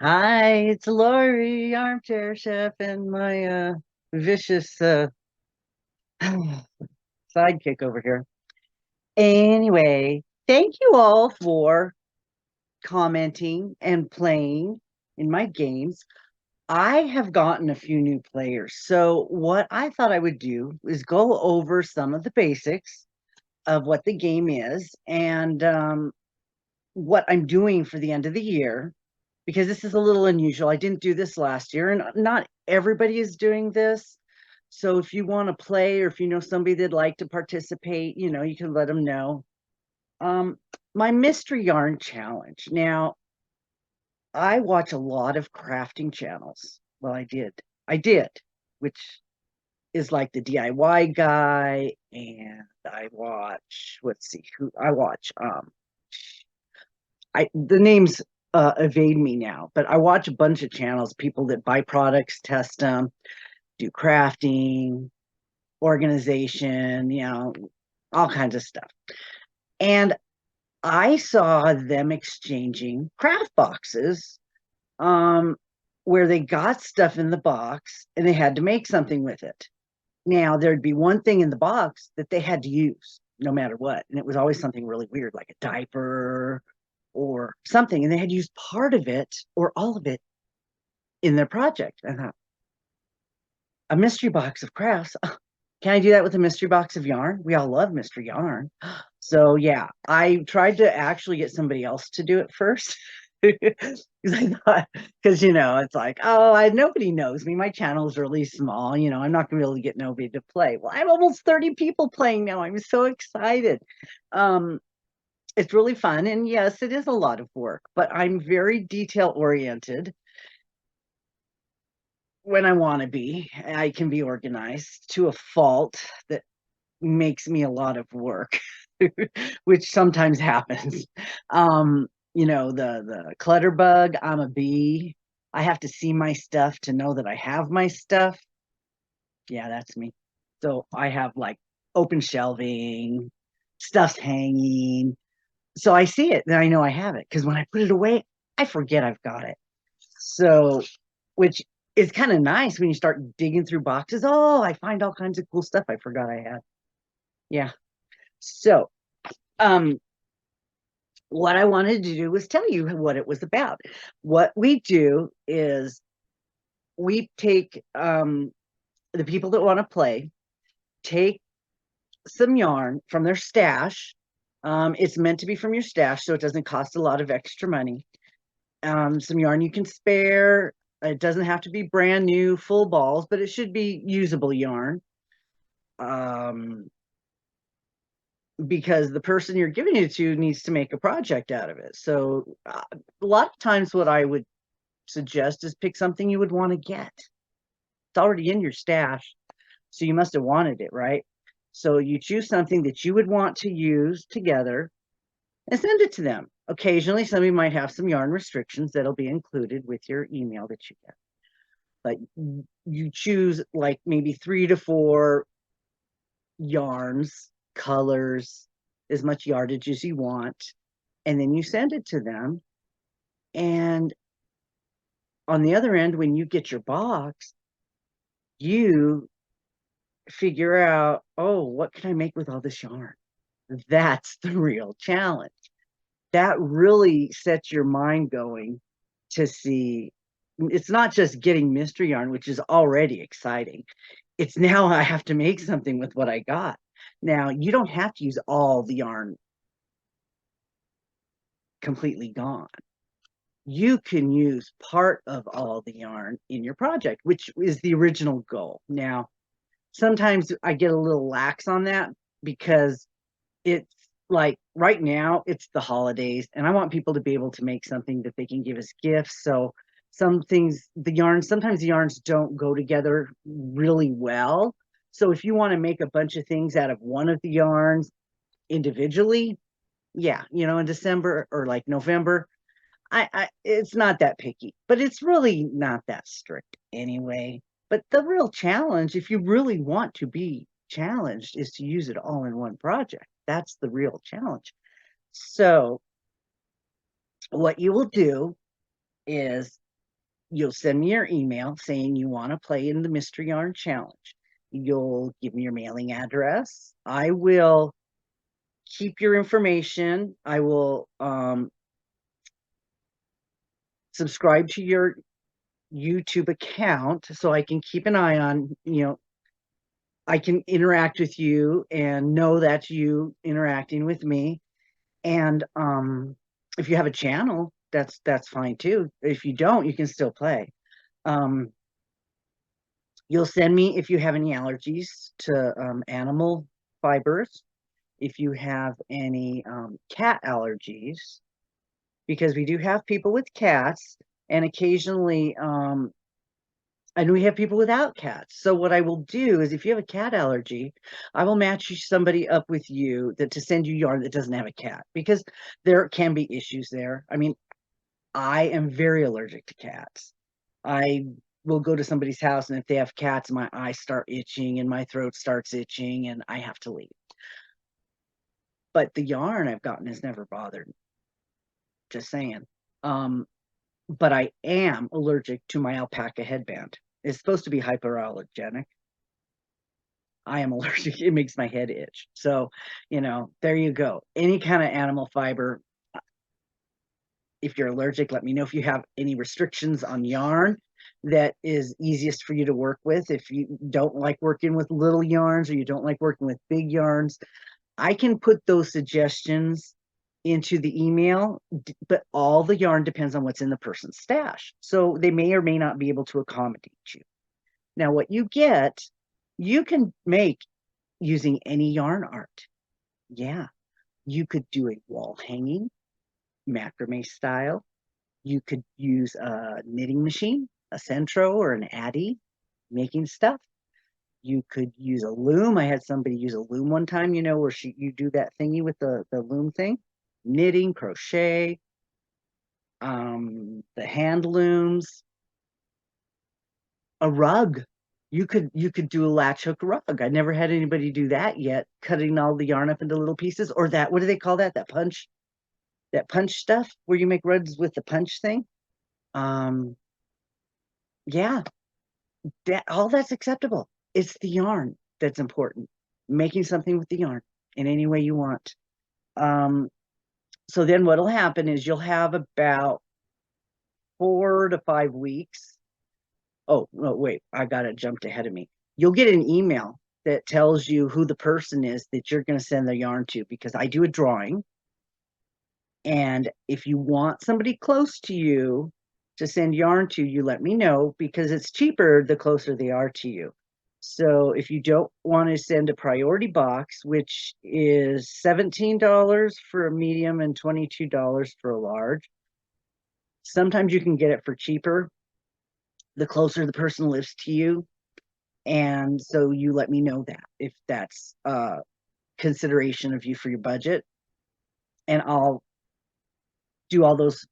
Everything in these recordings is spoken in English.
Hi, it's Lori, armchair chef, and my vicious sidekick over here. Anyway, thank you all for commenting and playing in my games. I have gotten a few new players. So, what I thought I would do is go over some of the basics of what the game is and what I'm doing for the end of the year, because this is a little unusual. I didn't do this last year, and not everybody is doing this. So if you want to play, or if you know somebody that'd like to participate, you can let them know. Um, my mystery yarn challenge. Now, I watch a lot of crafting channels. Well, I did, which is like the DIY guy, and I watch. Let's see who I watch. The names evade me now, but I watch a bunch of channels, people that buy products, test them, do crafting, organization, all kinds of stuff. And I saw them exchanging craft boxes, um, where they got stuff in the box and they had to make something with it. Now, there'd be one thing in the box that they had to use no matter what. And it was always something really weird, like a diaper or something. And they had used part of it or all of it in their project. I thought, a mystery box of crafts. Can I do that with a mystery box of yarn? We all love mystery yarn. So yeah, I tried to actually get somebody else to do it first. Because I thought, because it's like, oh, nobody knows me. My channel's really small. I'm not gonna be able to get nobody to play. Well, I have almost 30 people playing now. I'm so excited. Um, it's really fun, and yes, it is a lot of work, but I'm very detail oriented when I want to be. I can be organized to a fault that makes me a lot of work, which sometimes happens. The clutter bug, I'm a bee. I have to see my stuff to know that I have my stuff. Yeah, that's me. So I have like open shelving, stuff's hanging. So I see it and I know I have it, because when I put it away, I forget I've got it. So, which is kind of nice when you start digging through boxes. Oh, I find all kinds of cool stuff I forgot I had. Yeah. So, um, what I wanted to do was tell you what it was about. What we do is we take the people that want to play, take some yarn from their stash. It's meant to be from your stash, so it doesn't cost a lot of extra money. Some yarn you can spare. It doesn't have to be brand new, full balls, but it should be usable yarn. Um, because the person you're giving it to needs to make a project out of it. So a lot of times what I would suggest is pick something you would want to get. It's already in your stash, so you must have wanted it, right? So you choose something that you would want to use together and send it to them. Occasionally, somebody might have some yarn restrictions that'll be included with your email that you get. But you choose like maybe 3 to 4 yarns, colors, as much yardage as you want, and then you send it to them. And on the other end, when you get your box, you figure out, oh, what can I make with all this yarn? That's the real challenge. That really sets your mind going to see. It's not just getting mystery yarn, which is already exciting. It's now I have to make something with what I got. Now, you don't have to use all the yarn completely gone. You can use part of all the yarn in your project, which is the original goal. Now, sometimes I get a little lax on that, because it's like right now it's the holidays and I want people to be able to make something that they can give as gifts. So some things, sometimes the yarns don't go together really well. So if you want to make a bunch of things out of one of the yarns individually, yeah, in December or like November, I it's not that picky, but it's really not that strict anyway. But the real challenge, if you really want to be challenged, is to use it all in one project. That's the real challenge. So what you will do is you'll send me your email saying you want to play in the Mystery Yarn Challenge. You'll give me your mailing address. I will keep your information. I will subscribe to your YouTube account so I can keep an eye on, I can interact with you and know that you interacting with me. And if you have a channel, that's fine too. If you don't, you can still play. You'll send me if you have any allergies to animal fibers, if you have any cat allergies, because we do have people with cats, and occasionally, and we have people without cats. So what I will do is if you have a cat allergy, I will match somebody up with you to send you yarn that doesn't have a cat, because there can be issues there. I mean, I am very allergic to cats. I will go to somebody's house, and if they have cats, my eyes start itching and my throat starts itching and I have to leave. But the yarn I've gotten has never bothered me. Just saying. But I am allergic to my alpaca headband. It's supposed to be hypoallergenic. I am allergic. It makes my head itch. So, there you go. Any kind of animal fiber. If you're allergic, let me know if you have any restrictions on yarn that is easiest for you to work with. If you don't like working with little yarns or you don't like working with big yarns, I can put those suggestions into the email, but all the yarn depends on what's in the person's stash. So they may or may not be able to accommodate you. Now, what you get, you can make using any yarn art. Yeah, you could do a wall hanging, macrame style. You could use a knitting machine, a Centro or an Addy, making stuff. You could use a loom. I had somebody use a loom one time, where you do that thingy with the loom thing, knitting, crochet, the hand looms, a rug. You could do a latch hook rug. I never had anybody do that yet, cutting all the yarn up into little pieces, or that, what do they call that? That punch stuff where you make rugs with the punch thing. Yeah, all that's acceptable. It's the yarn that's important. Making something with the yarn in any way you want. So then what'll happen is you'll have about 4 to 5 weeks. Oh, no, wait, I got it jumped ahead of me. You'll get an email that tells you who the person is that you're going to send the yarn to, because I do a drawing. And if you want somebody close to you to send yarn to, you let me know, because it's cheaper the closer they are to you. So if you don't want to send a priority box, which is $17 for a medium and $22 for a large, sometimes you can get it for cheaper the closer the person lives to you. And so you let me know that if that's a consideration of you for your budget, and I'll do all those.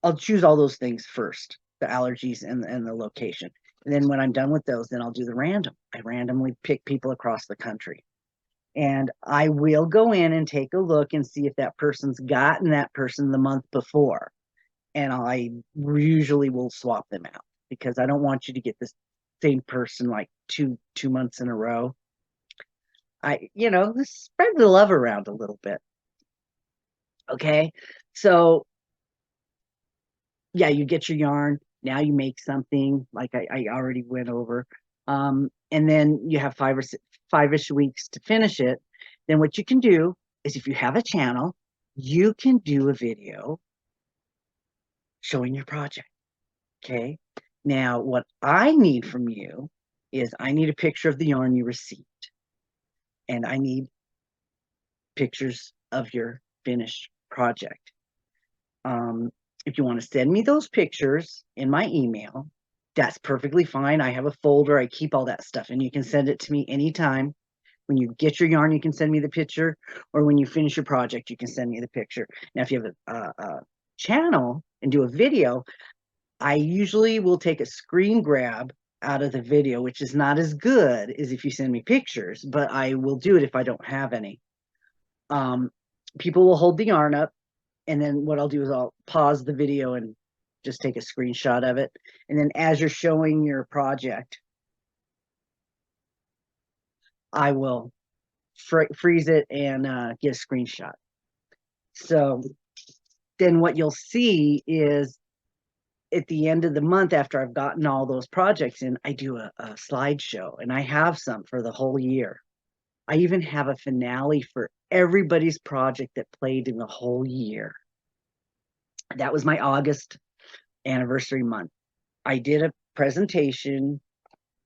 I'll choose all those things first, the allergies and the location. And then when I'm done with those, then I'll do the random. I randomly pick people across the country. And I will go in and take a look and see if that person's gotten that person the month before. And I usually will swap them out, because I don't want you to get the same person like two months in a row. Spread the love around a little bit. Okay. So yeah, you get your yarn. Now you make something like I already went over. And then you have 5-ish weeks to finish it. Then what you can do is, if you have a channel, you can do a video showing your project. Okay. Now, what I need from you is I need a picture of the yarn you received. And I need pictures of your finished project. If you want to send me those pictures in my email, that's perfectly fine. I have a folder. I keep all that stuff, and you can send it to me anytime. When you get your yarn, you can send me the picture, or when you finish your project, you can send me the picture. Now, if you have a channel and do a video, I usually will take a screen grab out of the video, which is not as good as if you send me pictures, but I will do it if I don't have any. People will hold the yarn up, and then what I'll do is I'll pause the video and just take a screenshot of it. And then as you're showing your project, I will freeze it and get a screenshot. So then what you'll see is at the end of the month, after I've gotten all those projects in, I do a slideshow, and I have some for the whole year. I even have a finale for everybody's project that played in the whole year. That was my August anniversary month. I did a presentation,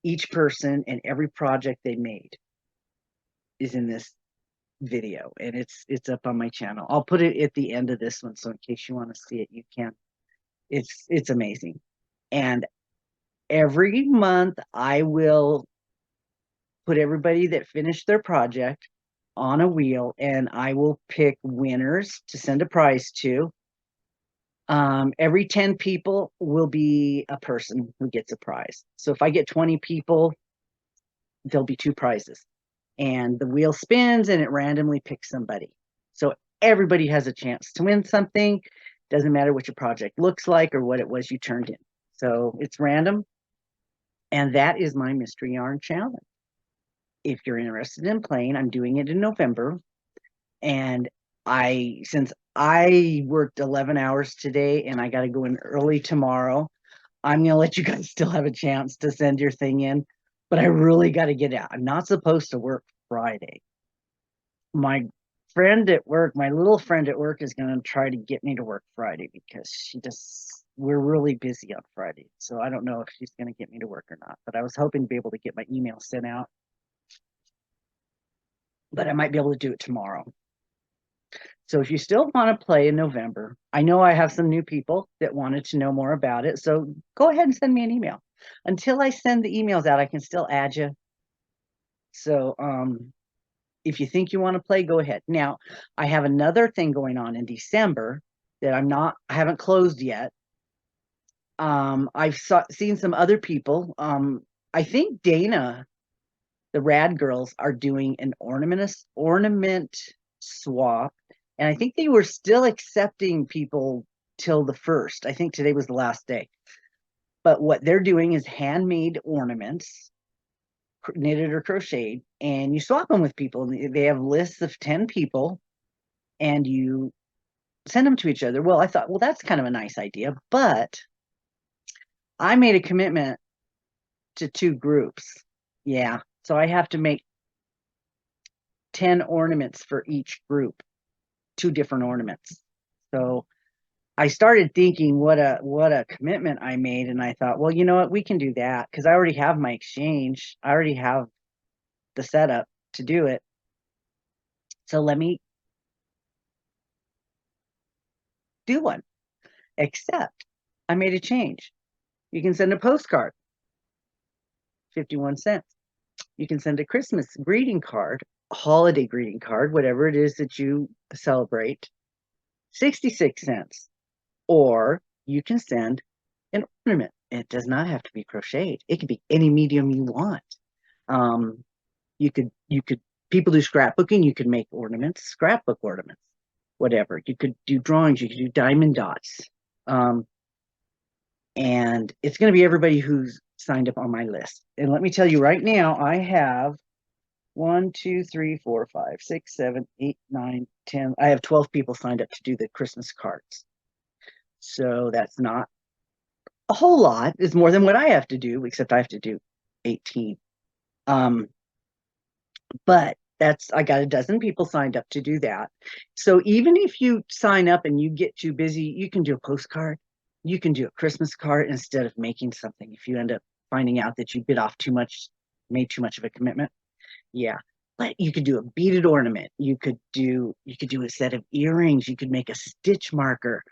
each person and every project they made is in this video, and it's up on my channel. I'll put it at the end of this one, so in case you want to see it, you can. It's amazing. And every month I will put everybody that finished their project on a wheel, and I will pick winners to send a prize to. Every 10 people will be a person who gets a prize. So if I get 20 people, there'll be 2 prizes. And the wheel spins and it randomly picks somebody. So everybody has a chance to win something. Doesn't matter what your project looks like or what it was you turned in. So it's random. And that is my mystery yarn challenge. If you're interested in playing, I'm doing it in November. And since I worked 11 hours today and I got to go in early tomorrow, I'm going to let you guys still have a chance to send your thing in. But I really got to get out. I'm not supposed to work Friday. My friend at work, my little friend at work, is going to try to get me to work Friday because we're really busy on Friday. So I don't know if she's going to get me to work or not. But I was hoping to be able to get my email sent out. But I might be able to do it tomorrow. So if you still want to play in November, I know I have some new people that wanted to know more about it. So go ahead and send me an email. Until I send the emails out, I can still add you. So if you think you want to play, go ahead. Now, I have another thing going on in December that I haven't closed yet. I've seen some other people. I think Dana, the Rad Girls, are doing an ornament swap. And I think they were still accepting people till the 1st. I think today was the last day. But what they're doing is handmade ornaments, knitted or crocheted, and you swap them with people. They have lists of 10 people, and you send them to each other. Well, I thought, well, that's kind of a nice idea. But I made a commitment to 2 groups. Yeah. So I have to make 10 ornaments for each group. 2 different ornaments. So I started thinking what a commitment I made, and I thought, well, you know what, we can do that because I already have my exchange. I already have the setup to do it. So let me do one. Except I made a change. You can send a postcard, 51 cents. You can send a Christmas greeting card, a holiday greeting card, whatever it is that you celebrate, 66 cents. Or you can send an ornament. It does not have to be crocheted. It could be any medium you want. You could people do scrapbooking. You could make ornaments, scrapbook ornaments, whatever. You could do drawings. You could do diamond dots. And it's going to be everybody who's signed up on my list. And let me tell you right now, I have 1, 2, 3, 4, 5, 6, 7, 8, 9, 10. I have 12 people signed up to do the Christmas cards. So that's not a whole lot. It's more than what I have to do, except I have to do 18. But I got a dozen people signed up to do that. So even if you sign up and you get too busy, you can do a postcard. You can do a Christmas card instead of making something. If you end up finding out that you bit off too much, made too much of a commitment. Yeah. But you could do a beaded ornament. You could do a set of earrings. You could make a stitch marker,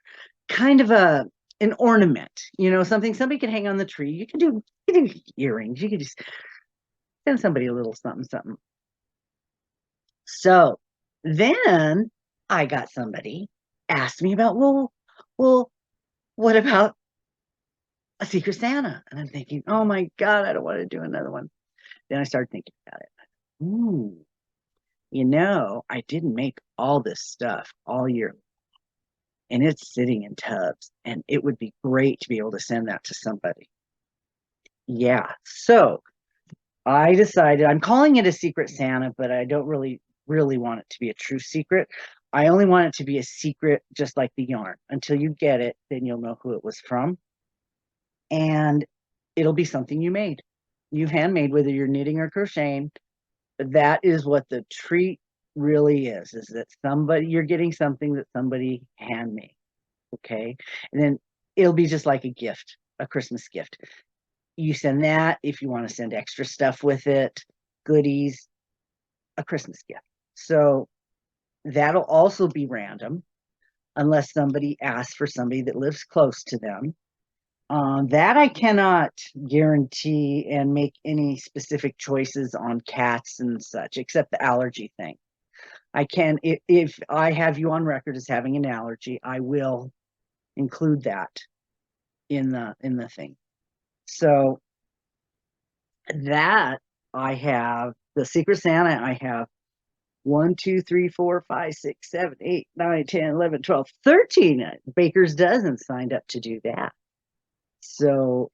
kind of an ornament, something somebody can hang on the tree. You can do earrings. You could just send somebody a little something, something. So then I got somebody asked me about, well, what about a Secret Santa? And I'm thinking, oh my God, I don't want to do another one. Then I started thinking about it. I didn't make all this stuff all year. and it's sitting in tubs, and it would be great to be able to send that to somebody. Yeah. So I decided, I'm calling it a Secret Santa, but I don't really want it to be a true secret. I only want it to be a secret, just like the yarn. Until you get it, then you'll know who it was from. And it'll be something you made. You handmade, whether you're knitting or crocheting. That is what the treat really is that you're getting something that somebody handmade. Okay. And then it'll be just like a gift, a Christmas gift. You send that if you want to send extra stuff with it, goodies, a Christmas gift. So that'll also be random unless somebody asks for somebody that lives close to them. That I cannot guarantee and make any specific choices on cats and such, except the allergy thing. I can, if I have you on record as having an allergy, I will include that in the thing. So that I have the Secret Santa. I have 1, 2, 3, 4, 5, 6, 7, 8, 9, 10, 11, 12, 13 baker's dozen signed up to do that. So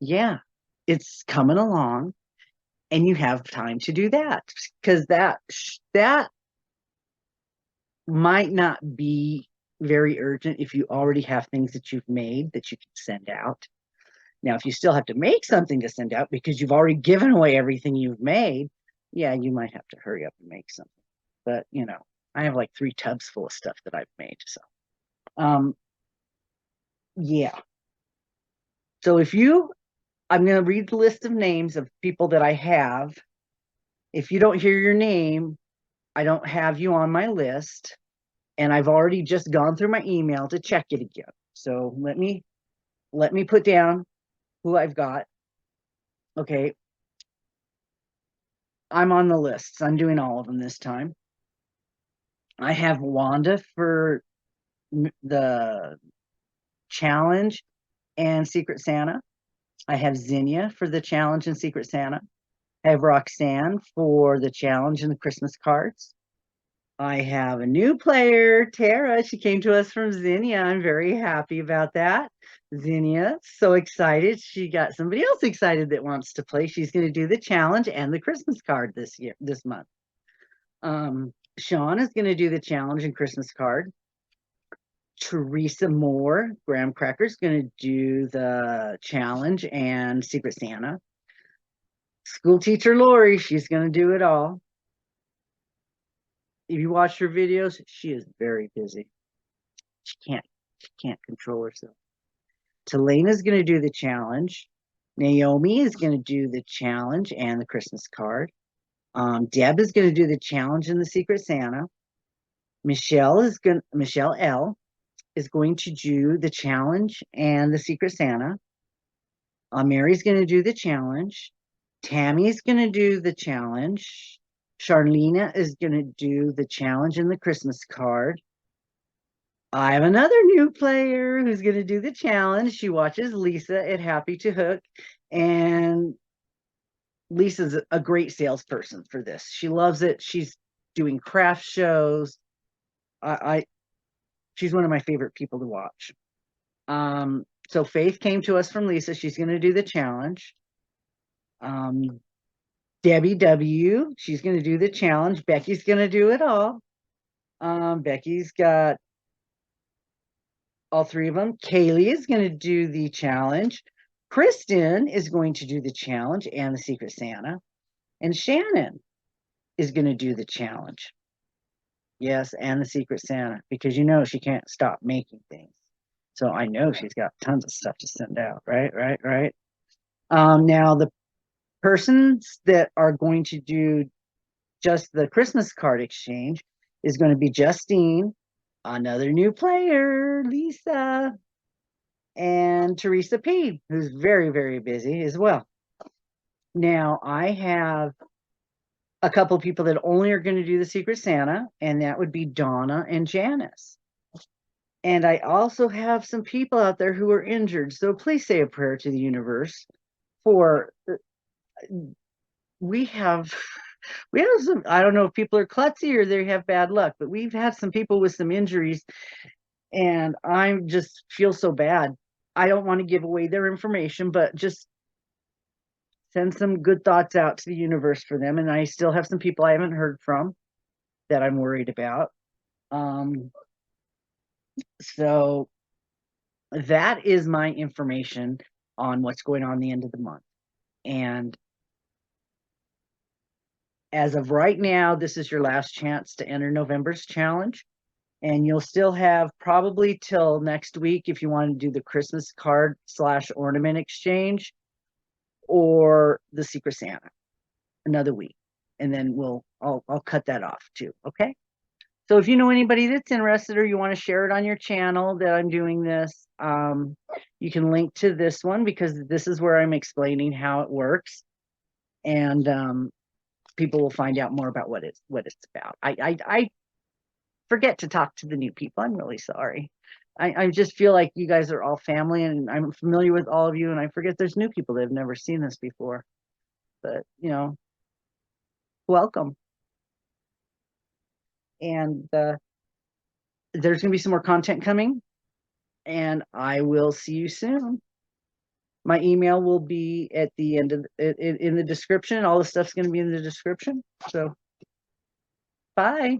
yeah, it's coming along, and you have time to do that, because that might not be very urgent if you already have things that you've made that you can send out. Now, if you still have to make something to send out because you've already given away everything you've made, yeah, you might have to hurry up and make something. But, you know, I have like 3 tubs full of stuff that I've made. So, yeah. So I'm going to read the list of names of people that I have. If you don't hear your name, I don't have you on my list. And I've already just gone through my email to check it again. So let me put down who I've got. Okay. I'm on the list. I'm doing all of them this time. I have Wanda for the challenge and Secret Santa. I have Zinnia for the challenge and Secret Santa. I have Roxanne for the challenge and the Christmas cards. I have a new player, Tara. She came to us from Zinnia. I'm very happy about that. Zinnia, so excited. She got somebody else excited that wants to play. She's going to do the challenge and the Christmas card this month. Sean is going to do the challenge and Christmas card. Teresa Moore, Graham Cracker, is going to do the challenge and Secret Santa. School teacher Lori, she's going to do it all. If you watch her videos, she is very busy. She can't control herself. Telena's going to do the challenge. Naomi is going to do the challenge and the Christmas card. Deb is going to do the challenge and the Secret Santa. Michelle L is going to do the challenge and the Secret Santa. Mary's going to do the challenge. Tammy's going to do the challenge. Charlena is going to do the challenge and the Christmas card. I have another new player who's going to do the challenge. She watches Lisa at Happy to Hook, and Lisa's a great salesperson for this. She loves it. She's doing craft shows. She's one of my favorite people to watch. So Faith came to us from Lisa. She's going to do the challenge. Debbie W, she's going to do the challenge. Becky's going to do it all. Becky's got all 3 of them. Kaylee is going to do the challenge. Kristen is going to do the challenge and the Secret Santa. And Shannon is going to do the challenge. Yes, and the Secret Santa, because you know she can't stop making things. So I know she's got tons of stuff to send out, right? Now the persons that are going to do just the Christmas card exchange is going to be Justine, another new player, Lisa, and Teresa P, who's very, very busy as well. Now I have a couple of people that only are going to do the Secret Santa, and that would be Donna and Janice. And I also have some people out there who are injured. So please say a prayer to the universe for, we have some, I don't know if people are klutzy or they have bad luck, but we've had some people with some injuries, And I just feel so bad. I don't want to give away their information, but just send some good thoughts out to the universe for them. And I still have some people I haven't heard from that I'm worried about. So that is my information on what's going on the end of the month. And as of right now, this is your last chance to enter November's challenge. And you'll still have probably till next week if you want to do the Christmas card / ornament exchange or the Secret Santa, another week. And then I'll cut that off too. Okay. So if you know anybody that's interested or you want to share it on your channel that I'm doing this, you can link to this one because this is where I'm explaining how it works. And people will find out more about what it's about. I forget to talk to the new people. I'm really sorry. I just feel like you guys are all family and I'm familiar with all of you, and I forget there's new people that have never seen this before. But, welcome. And there's going to be some more content coming, and I will see you soon. My email will be at the end of in the description. All the stuff's going to be in the description. So, bye.